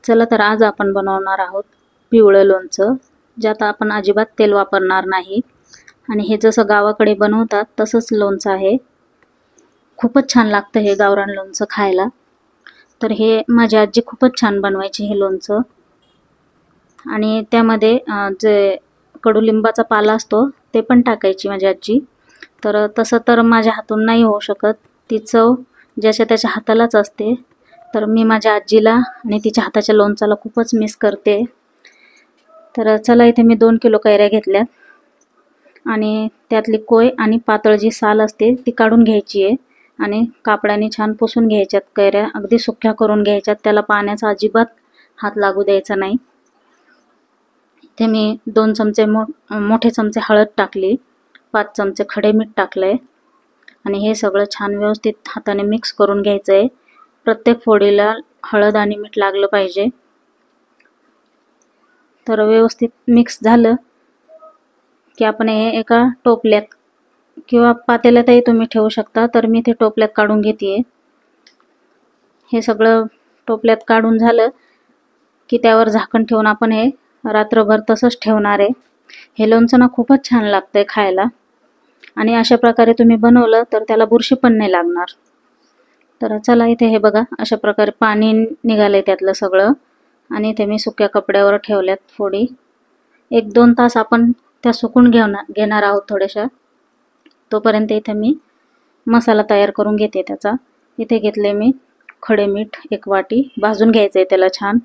चला तर आज आपण बनवणार आहोत पिवळं लोणचं, ज्यात आपण अजिबात तेल वापरणार नाही आणि हे जसं गावाकडे बनवतात तसंच लोणचं आहे। खूपच छान लागतं हे गावरान लोणचं खायला। तर हे माझी आजी खूपच छान बनवायची हे लोणचं आणि त्यामध्ये जे कडुलिंबाचा पाला असतो ते पण टाकायची माझी आजी। तर तसं तर माझ्या हातून नाही होऊ शकत, ती चव ज्याच्या त्याच्या हातालाच असते। तर मी माझ्या आजीला आणि तिच्या हाताच्या लोणचाला खूपच मिस करते। तर चला इथे मी 2 किलो कैऱ्या घेतल्यात आणि त्यातली कोय आणि पातळ जी साल असते ती काढून घ्यायची आहे आणि कापडाने छान पुसून घ्यायच्यात कैऱ्या, अगदी सुक्या करून घ्यायच्यात, त्याला पाण्याचा अजिबात हात लागू द्यायचा नाही। इथे मी 2 चमचे मोठे चमचे हळद टाकली, 5 चमचे खडे मीठ टाकले आणि हे सगळं छान व्यवस्थित हाताने मिक्स करून घ्यायचं आहे। प्रत्येक फोडीला हळद आणि मीठ लागलं पाहिजे। तर व्यवस्थित मिक्स झालं की आपण हे एका टोपल्यात किंवा पातेल्यातही तुम्ही ठेवू शकता, तर मी ते टोपल्यात काढून घेते। हे सगळं टोपल्यात काढून झालं की त्यावर झाकण ठेवून आपण हे रात्रभर तसंच ठेवणार आहे। हे लोणचं ना खूपच छान लागतंय खायला आणि अशा प्रकारे तुम्ही बनवलं तर त्याला बुरशी पण नाही लागणार। तर चला इथे हे बघा, अशा प्रकारे पाणी निघालंय त्यातलं सगळं आणि इथे मी सुक्या कपड्यावर ठेवल्यात फोडी। 1-2 तास आपण त्या सुकून घेणार आहोत थोड्याशा। तोपर्यंत इथे मी मसाला तयार करून घेते त्याचा। इथे घेतले मी खडे मीठ 1 वाटी, भाजून घ्यायचंय त्याला छान,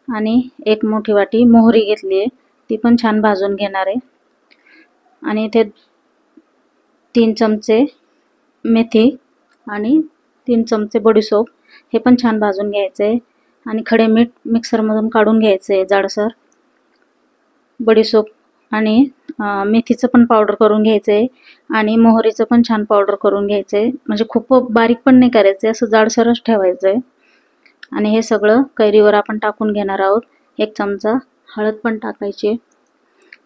आणि 1 मोठी वाटी मोहरी घेतली आहे, ती पण छान भाजून घेणार आहे। आणि इथे 3 चमचे मेथी आणि 3 चमचे बडीशोप, हे पण छान भाजून घ्यायचंय आणि खडे मीठ मिक्सरमधून काढून घ्यायचंय जाडसर। बडीशोप आणि मेथीचं पण पावडर करून घ्यायचंय आणि मोहरीचं पण छान पावडर करून घ्यायचंय, म्हणजे खूप बारीक पण नाही करायचंय, असं जाडसरच ठेवायचंय। आणि हे सगळं कैरीवर आपण टाकून घेणार आहोत। 1 चमचा हळद पण टाकायची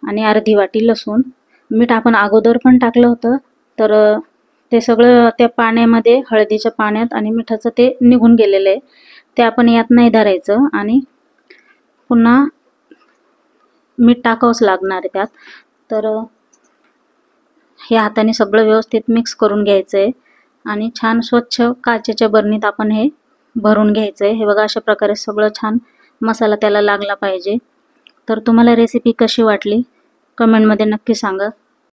आणि अर्धी वाटी लसूण। मीठ आपण अगोदर पण टाकलं होतं, तर ते सगळं त्या पाण्यामध्ये, हळदीच्या पाण्यात आणि मिठाचं ते निघून गेलेलं आहे, ते आपण यात नाही धरायचं आणि पुन्हा मीठ टाकावंच लागणार आहे त्यात। तर हे हाताने सगळं व्यवस्थित मिक्स करून घ्यायचंय आणि छान स्वच्छ काचेच्या बरणीत आपण हे भरून घ्यायचंय। हे बघा, अशा प्रकारे सगळं छान मसाला त्याला लागला पाहिजे। तर तुम्हाला रेसिपी कशी वाटली कमेंटमध्ये नक्की सांगा।